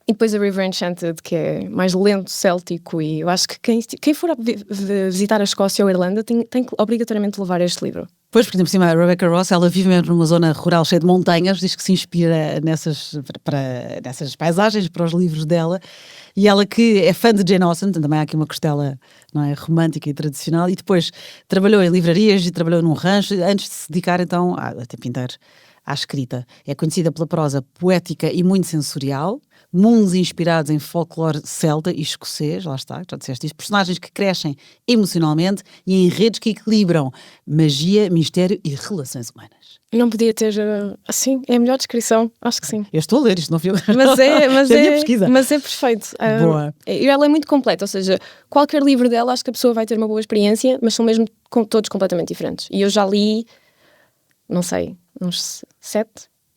E depois a River Enchanted, que é mais lento, céltico, e eu acho que quem for visitar a Escócia ou a Irlanda tem que obrigatoriamente levar este livro. Pois, por cima, a Rebecca Ross, ela vive mesmo numa zona rural cheia de montanhas, diz que se inspira nessas paisagens para os livros dela, e ela que é fã de Jane Austen, também há aqui uma costela, não é, romântica e tradicional, e depois trabalhou em livrarias e trabalhou num rancho, antes de se dedicar então a tempo inteiro à escrita. É conhecida pela prosa poética e muito sensorial, mundos inspirados em folclore celta e escocês, lá está, já disseste isso, personagens que crescem emocionalmente e enredos que equilibram magia, mistério e relações humanas. Não podia ter, assim, é a melhor descrição, acho que sim. Eu estou a ler, isto não fui eu. Mas é a minha pesquisa. Mas é perfeito. Boa. E ela é muito completa, ou seja, qualquer livro dela acho que a pessoa vai ter uma boa experiência, mas são mesmo todos completamente diferentes. E eu já li, não sei, uns 7.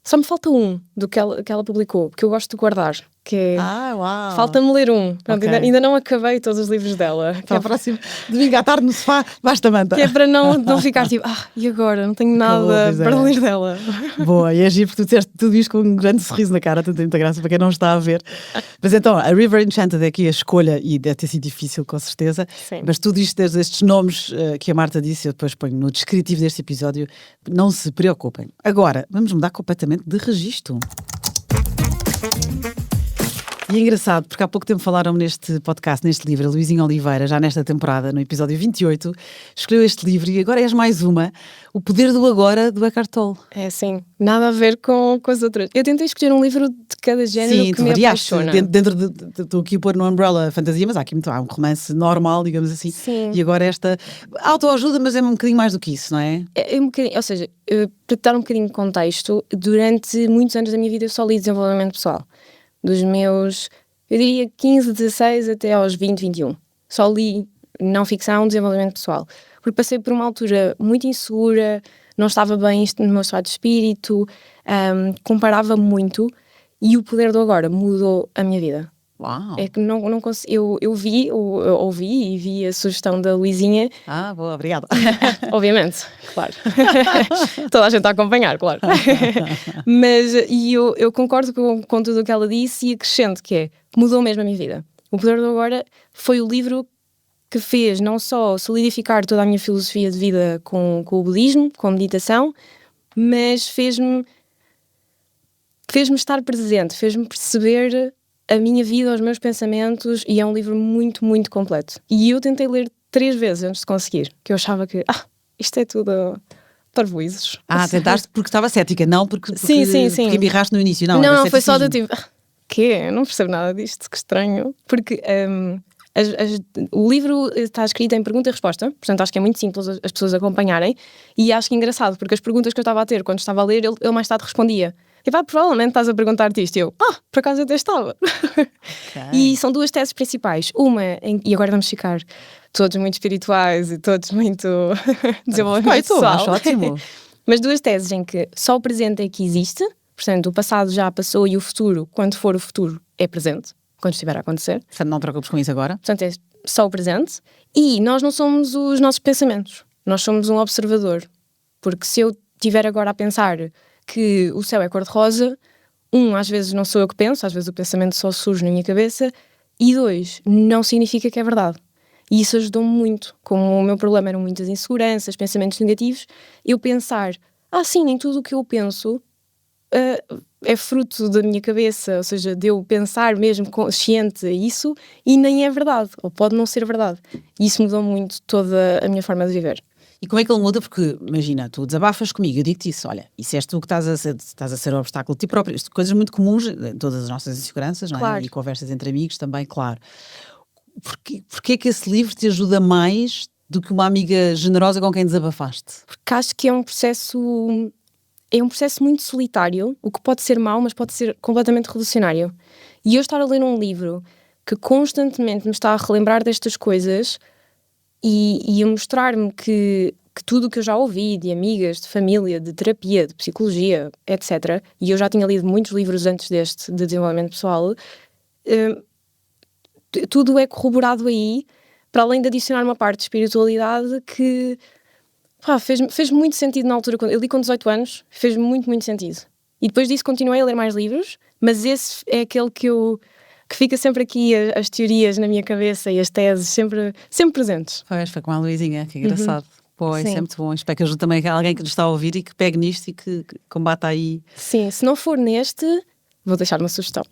Só me falta um do que ela publicou, porque eu gosto de guardar. Que é... uau! Falta-me ler um. Pronto, Okay. ainda não acabei todos os livros dela. Para o próximo domingo à tarde no sofá, basta manta. Que é para não ficar tipo, e agora? Não tenho nada para ler dela. Boa, e é giro porque tu disseste tudo isto com um grande sorriso na cara, tanto muita graça para quem não está a ver. Mas então, a River Enchanted é aqui a escolha, e deve ter sido difícil, com certeza. Sim. Mas tudo isto, desde estes nomes que a Marta disse, eu depois ponho no descritivo deste episódio, não se preocupem. Agora, vamos mudar completamente de registro. E é engraçado, porque há pouco tempo falaram neste podcast, neste livro, a Luizinha Oliveira, já nesta temporada, no episódio 28, escolheu este livro, e agora és mais uma, O Poder do Agora, do Eckhart Tolle. É assim, nada a ver com as outras. Eu tentei escolher um livro de cada género. Sim, que me apaixona. Estou aqui a pôr no Umbrella fantasia, mas há aqui há um romance normal, digamos assim. Sim. E agora esta autoajuda, mas é um bocadinho mais do que isso, não é? É um bocadinho, ou seja, para te dar um bocadinho de contexto, durante muitos anos da minha vida eu só li desenvolvimento pessoal. Dos meus, eu diria 15, 16 até aos 20, 21. Só li não ficção, desenvolvimento pessoal. Porque passei por uma altura muito insegura, não estava bem no meu estado de espírito, comparava muito, e o Poder do Agora mudou a minha vida. Uau! É que não consigo. Eu ouvi e vi a sugestão da Luizinha. Boa, obrigada. Obviamente, claro. Toda a gente está a acompanhar, claro. Mas eu concordo com tudo o que ela disse, e acrescento que mudou mesmo a minha vida. O Poder do Agora foi o livro que fez não só solidificar toda a minha filosofia de vida com o budismo, com a meditação, mas fez-me estar presente, fez-me perceber a minha vida, os meus pensamentos, e é um livro muito, muito completo. E eu tentei ler 3 vezes antes de conseguir, que eu achava que isto é tudo parvoízos. Tentaste porque estava cética, não porque Sim. porque embirraste no início, não? Não, foi só do tipo, quê? Não percebo nada disto, que estranho. Porque o livro está escrito em pergunta e resposta, portanto acho que é muito simples as pessoas acompanharem, e acho que é engraçado, porque as perguntas que eu estava a ter quando estava a ler, ele mais tarde respondia. E provavelmente estás a perguntar-te isto. E eu, por acaso até estava. Okay. E são duas teses principais. Uma, e agora vamos ficar todos muito espirituais e todos muito desenvolvimento pessoal. Acho ótimo. Mas duas teses em que só o presente é que existe, portanto o passado já passou e o futuro, quando for o futuro, é presente, quando estiver a acontecer. Portanto, não te preocupes com isso agora. Portanto, é só o presente. E nós não somos os nossos pensamentos. Nós somos um observador. Porque se eu estiver agora a pensar que o céu é cor-de-rosa, às vezes não sou eu que penso, às vezes o pensamento só surge na minha cabeça, e 2, não significa que é verdade. E isso ajudou-me muito. Como o meu problema eram muitas inseguranças, pensamentos negativos, eu pensar, sim, nem tudo o que eu penso é fruto da minha cabeça, ou seja, de eu pensar mesmo consciente isso, e nem é verdade, ou pode não ser verdade. E isso mudou muito toda a minha forma de viver. E como é que ele muda? Porque, imagina, tu desabafas comigo, eu digo-te isso, olha, isso és tu que estás a ser o obstáculo de ti próprio. Isto, coisas muito comuns, todas as nossas inseguranças, não é? Claro. E conversas entre amigos também, claro. Porquê é que esse livro te ajuda mais do que uma amiga generosa com quem desabafaste? Porque acho que é um processo muito solitário, o que pode ser mau, mas pode ser completamente revolucionário. E eu estar a ler um livro que constantemente me está a relembrar destas coisas e a mostrar-me que tudo o que eu já ouvi de amigas, de família, de terapia, de psicologia, etc., e eu já tinha lido muitos livros antes deste de desenvolvimento pessoal, tudo é corroborado aí, para além de adicionar uma parte de espiritualidade que fez muito sentido na altura. Eu li com 18 anos, fez muito, muito sentido. E depois disso continuei a ler mais livros, mas esse é aquele que fica sempre aqui, as teorias na minha cabeça e as teses sempre presentes. Foi com a Luizinha, que engraçado. Pô, isso é muito bom. Espero que ajude também alguém que nos está a ouvir e que pegue nisto e que combata aí. Sim, se não for neste, vou deixar uma sugestão.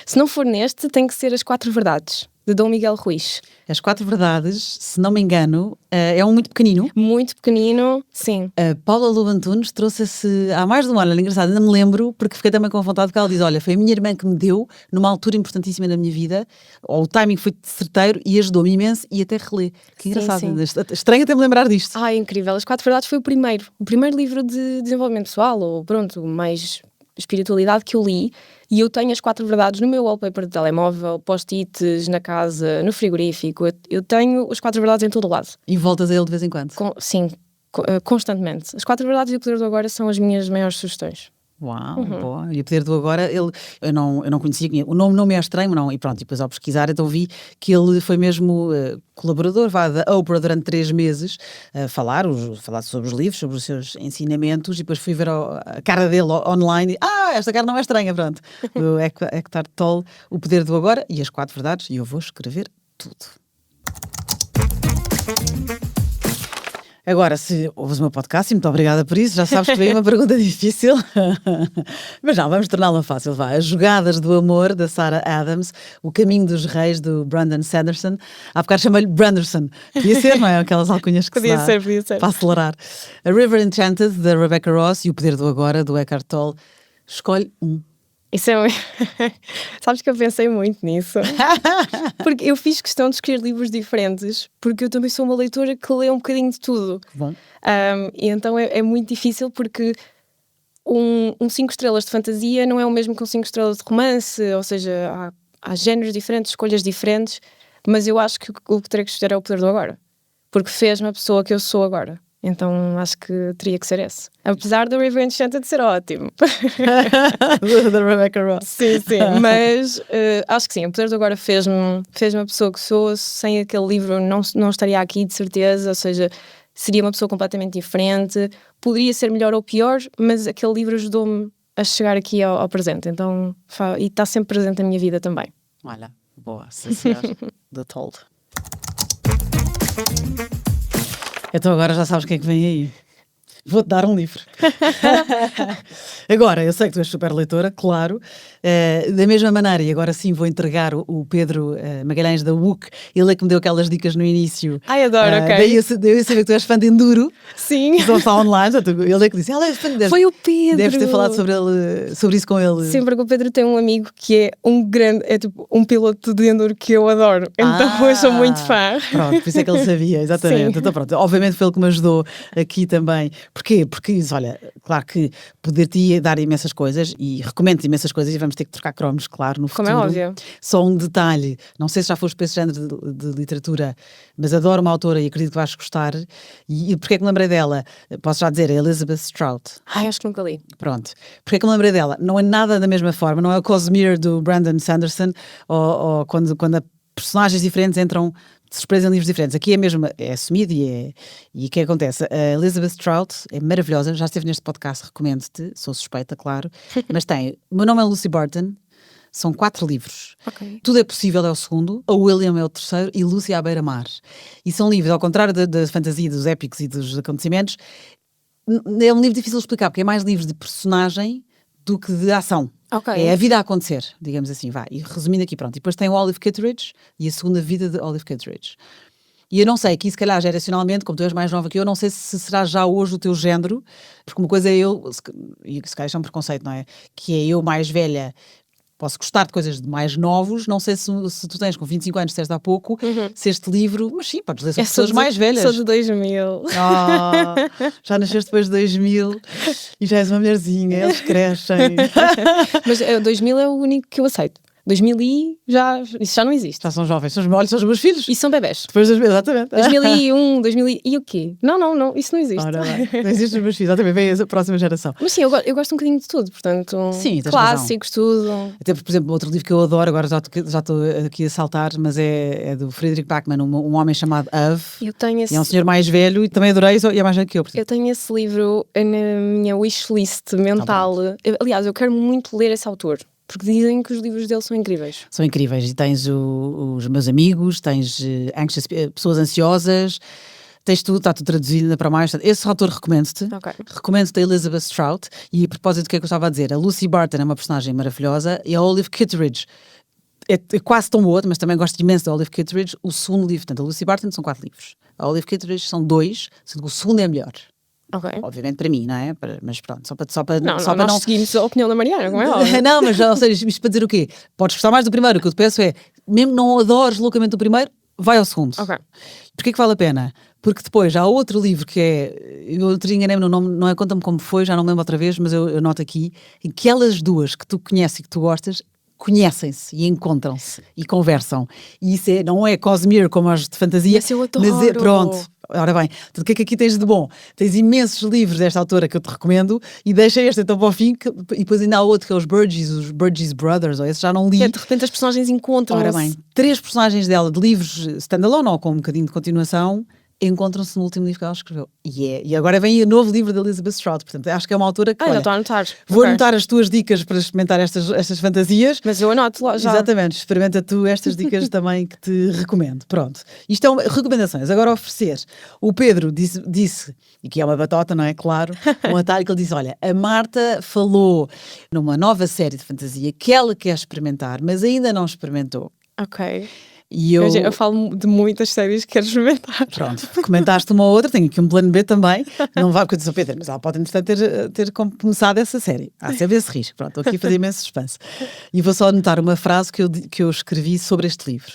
Se não for neste, tem que ser As 4 Verdades, de Dom Miguel Ruiz. As 4 Verdades, se não me engano, é um muito pequenino. Muito pequenino, sim. A Paula Lobo Antunes trouxe-se há mais de um ano, olha, engraçado, ainda me lembro, porque fiquei também com vontade, porque ela diz, olha, foi a minha irmã que me deu, numa altura importantíssima da minha vida, ou o timing foi certeiro e ajudou-me imenso e até relê. Que engraçado, sim. Estranho até me lembrar disto. É incrível. As 4 Verdades foi o primeiro livro de desenvolvimento pessoal, ou pronto, mais espiritualidade que eu li, e eu tenho as 4 verdades no meu wallpaper de telemóvel, post-its na casa, no frigorífico. Eu tenho as 4 verdades em todo o lado. E voltas a ele de vez em quando? Sim, constantemente. As 4 verdades e o poder do agora são as minhas maiores sugestões. Uau, boa. E o poder do agora, eu não conhecia, o nome não me é estranho, não, e pronto, e depois ao pesquisar então vi que ele foi mesmo colaborador da Oprah durante 3 meses, falar sobre os livros, sobre os seus ensinamentos, e depois fui ver a cara dele online e, esta cara não é estranha, pronto. Do Eckhart Tolle, o poder do agora e as 4 verdades, e eu vou escrever tudo. Agora, se ouves o meu podcast, e muito obrigada por isso, já sabes que veio uma pergunta difícil, mas não, vamos torná-la fácil, vá. As Jogadas do Amor, da Sarah Adams, O Caminho dos Reis, do Brandon Sanderson. Há bocado chamei-lhe Branderson, podia ser, não é? Aquelas alcunhas que podia se dá ser. para acelerar. A River Enchanted, da Rebecca Ross, e O Poder do Agora, do Eckhart Tolle. Escolhe um. Isso é Sabes que eu pensei muito nisso. Porque eu fiz questão de escolher livros diferentes, porque eu também sou uma leitora que lê um bocadinho de tudo. Bom. E então é muito difícil, porque um 5 estrelas de fantasia não é o mesmo que um 5 estrelas de romance, ou seja, há géneros diferentes, escolhas diferentes, mas eu acho que o que terei que escolher é O Poder do Agora, porque fez-me a pessoa que eu sou agora. Então acho que teria que ser esse. Apesar do River Enchanted ser ótimo. Da Rebecca Ross. Sim, mas acho que sim, O Poder do Agora fez-me a pessoa que sou. Sem aquele livro não estaria aqui, de certeza. Ou seja, seria uma pessoa completamente diferente. Poderia ser melhor ou pior, mas aquele livro ajudou-me a chegar aqui ao presente. Então, e está sempre presente na minha vida também. Olha, boa, sim senhor. The Told. Então agora já sabes o que é que vem aí. Vou-te dar um livro. Agora, eu sei que tu és super leitora, claro. Da mesma maneira, e agora sim vou entregar o Pedro Magalhães da WUC, ele é que me deu aquelas dicas no início. Ai, adoro, ok. Daí eu saber que tu és fã de Enduro. Sim. Que está online, ele é que disse, ela é fã de... Foi o Pedro. Deves ter falado sobre isso com ele. Sempre que o Pedro tem um amigo que é tipo um piloto de enduro que eu adoro. Então eu sou muito fã. Pronto, por isso é que ele sabia, exatamente. Sim. Então pronto, obviamente foi ele que me ajudou aqui também. Porquê? Porque, olha, claro que poder-te dar imensas coisas e recomendo-te imensas coisas e vamos ter que trocar cromos, claro, no futuro. Como é óbvio. Só um detalhe, não sei se já foste para esse género de literatura, mas adoro uma autora e acredito que vais gostar. E porquê é que me lembrei dela? Posso já dizer, é Elizabeth Strout. Ai, acho que nunca li. Pronto. Porquê é que me lembrei dela? Não é nada da mesma forma, não é o Cosmere do Brandon Sanderson, ou quando personagens diferentes entram de surpresa em livros diferentes. Aqui é mesmo, é assumido e o que acontece? A Elizabeth Strout é maravilhosa, já esteve neste podcast, recomendo-te, sou suspeita, claro, mas o meu nome é Lucy Barton, são 4 livros. Okay. Tudo é Possível é o segundo, a William é o terceiro e Lucy à beira-mar. E são livros, ao contrário da fantasia, dos épicos e dos acontecimentos, é um livro difícil de explicar, porque é mais livros de personagem do que de ação. Okay. É a vida a acontecer, digamos assim, vai. E resumindo aqui, pronto. E depois tem o Olive Kitteridge e a segunda vida de Olive Kitteridge. E eu não sei, aqui se calhar geracionalmente, como tu és mais nova que eu, não sei se será já hoje o teu género, porque uma coisa é eu, e se calhar é um preconceito, não é? Que é eu mais velha, posso gostar de coisas de mais novos, não sei se tu tens com 25 anos, disseste há pouco, se este livro, mas sim, podes ler sobre pessoas mais velhas. Sou de 2000. Já nasceste depois de 2000 e já és uma mulherzinha, eles crescem. Mas 2000 é o único que eu aceito. 2000 e isso já não existe. Já são jovens, são os meus filhos. E são bebés. Depois de 2000, exatamente. 2001, 2000 e o quê? Não, isso não existe. Ora bem, não existe os meus filhos, exatamente, vem a próxima geração. Mas sim, eu gosto um bocadinho de tudo, portanto, sim, clássicos, tudo. Até porque, por exemplo, outro livro que eu adoro, agora já estou aqui a saltar, mas é do Frederick Backman, um homem chamado Ave. Eu tenho esse... É um senhor mais velho e também adorei, e é mais velho que eu. Eu tenho esse livro na minha wishlist mental. Aliás, eu quero muito ler esse autor. Porque dizem que os livros dele são incríveis. São incríveis. E tens os meus amigos, tens pessoas ansiosas, tens tudo, está tudo traduzido para mais. Esse autor recomendo-te. Okay. Recomendo-te a Elizabeth Strout. E a propósito do que é que eu estava a dizer, a Lucy Barton é uma personagem maravilhosa e a Olive Kitteridge é quase tão boa, mas também gosto imenso da Olive Kitteridge. O segundo livro, portanto, a Lucy Barton são 4 livros. A Olive Kitteridge são 2, sendo que o segundo é melhor. Okay. Obviamente para mim, não é? Mas pronto, só para não seguimos a opinião da Mariana, como é óbvio. Não, mas ou seja, isto para dizer o quê? Podes gostar mais do primeiro, o que eu te peço é, mesmo que não adores loucamente o primeiro, vai ao segundo. Okay. Porquê que vale a pena? Porque depois há outro livro que é, eu enganei-me no nome, não é, conta-me como foi, já não me lembro outra vez, mas eu noto aqui, que elas duas que tu conheces e que tu gostas, conhecem-se e encontram-se e conversam. E isso não é Cosmere como as de fantasia, mas eu adoro. Mas pronto. Ora bem, o que é que aqui tens de bom? Tens imensos livros desta autora que eu te recomendo e deixa este então para o fim, e depois ainda há outro que é os Burgess Brothers, ou esse já não li. De repente as personagens encontram-se. Ora bem, 3 personagens dela de livros standalone ou com um bocadinho de continuação encontram-se no último livro que ela escreveu. E agora vem o novo livro da Elizabeth Strout, portanto acho que é uma autora que, já estou a anotar. Vou anotar as tuas dicas para experimentar estas fantasias. Mas eu anoto lá já. Exatamente, experimenta tu estas dicas também que te recomendo. Pronto, isto é recomendações. Agora oferecer. O Pedro disse, e que é uma batota, não é? Claro, um atalho que ele disse, olha, a Marta falou numa nova série de fantasia que ela quer experimentar, mas ainda não experimentou. Ok. E eu falo de muitas séries que quero experimentar. Pronto, comentaste uma ou outra, tenho aqui um plano B também. Não vai porque eu disse ao Pedro, mas ela pode entretanto ter começado essa série. Há sempre esse risco. Pronto, estou aqui a fazer imenso suspense. E vou só anotar uma frase que eu escrevi sobre este livro.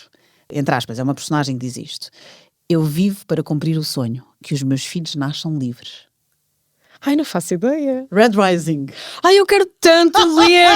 Entre aspas, é uma personagem que diz isto. Eu vivo para cumprir o sonho, que os meus filhos nasçam livres. Ai, não faço ideia. Red Rising. Ai, eu quero tanto ler!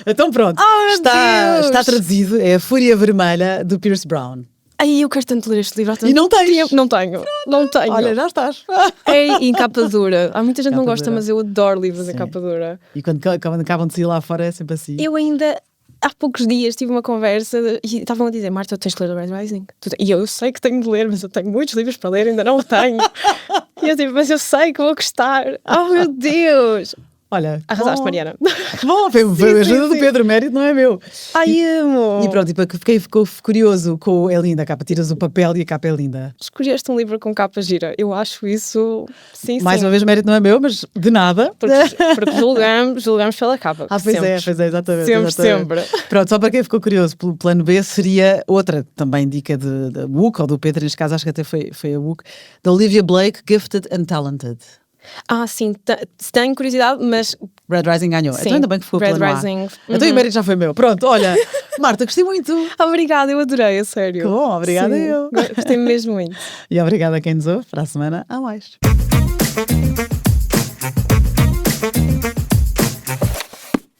Então pronto, está traduzido, é A Fúria Vermelha, do Pierce Brown. Ai, eu quero tanto ler este livro há tanto E não tens? tempo. Não tenho. Não tenho. Olha, já estás. É em capa dura. Há muita gente que não gosta, dura. mas eu adoro livros Sim. em capa dura. E quando acabam de sair lá fora é sempre assim. Eu ainda... Há poucos dias tive uma conversa e estavam a dizer, Marta, tens de ler o Red Rising? E eu sei que tenho de ler, mas eu tenho muitos livros para ler, ainda não tenho. E eu digo, mas eu sei que vou gostar. Oh, meu Deus! Olha, Arrasaste, Mariana. Que bom, foi a ajuda do Pedro, o mérito não é meu. Ai, amo! E pronto, ficou curioso com é linda a capa, tiras o papel e a capa é linda. Escolheste um livro com capa gira. Eu acho isso, sim, Mais uma vez, o mérito não é meu, mas de nada. Porque julgamos pela capa. Pois sempre. é, exatamente. Sempre. Pronto, só para quem ficou curioso, pelo plano B seria outra também dica da book, ou do Pedro, neste caso acho que até foi a book, da Olivia Blake, Gifted and Talented. Sim, tenho curiosidade, mas... Red Rising ganhou. Sim, Então ainda bem que ficou Red plano A. Rising. Então o mérito já foi meu. Pronto, olha, Marta, gostei muito. Obrigada, eu adorei, a sério. Que bom, obrigada eu. Gostei mesmo muito. E obrigada a quem nos ouve. Para a semana, há mais.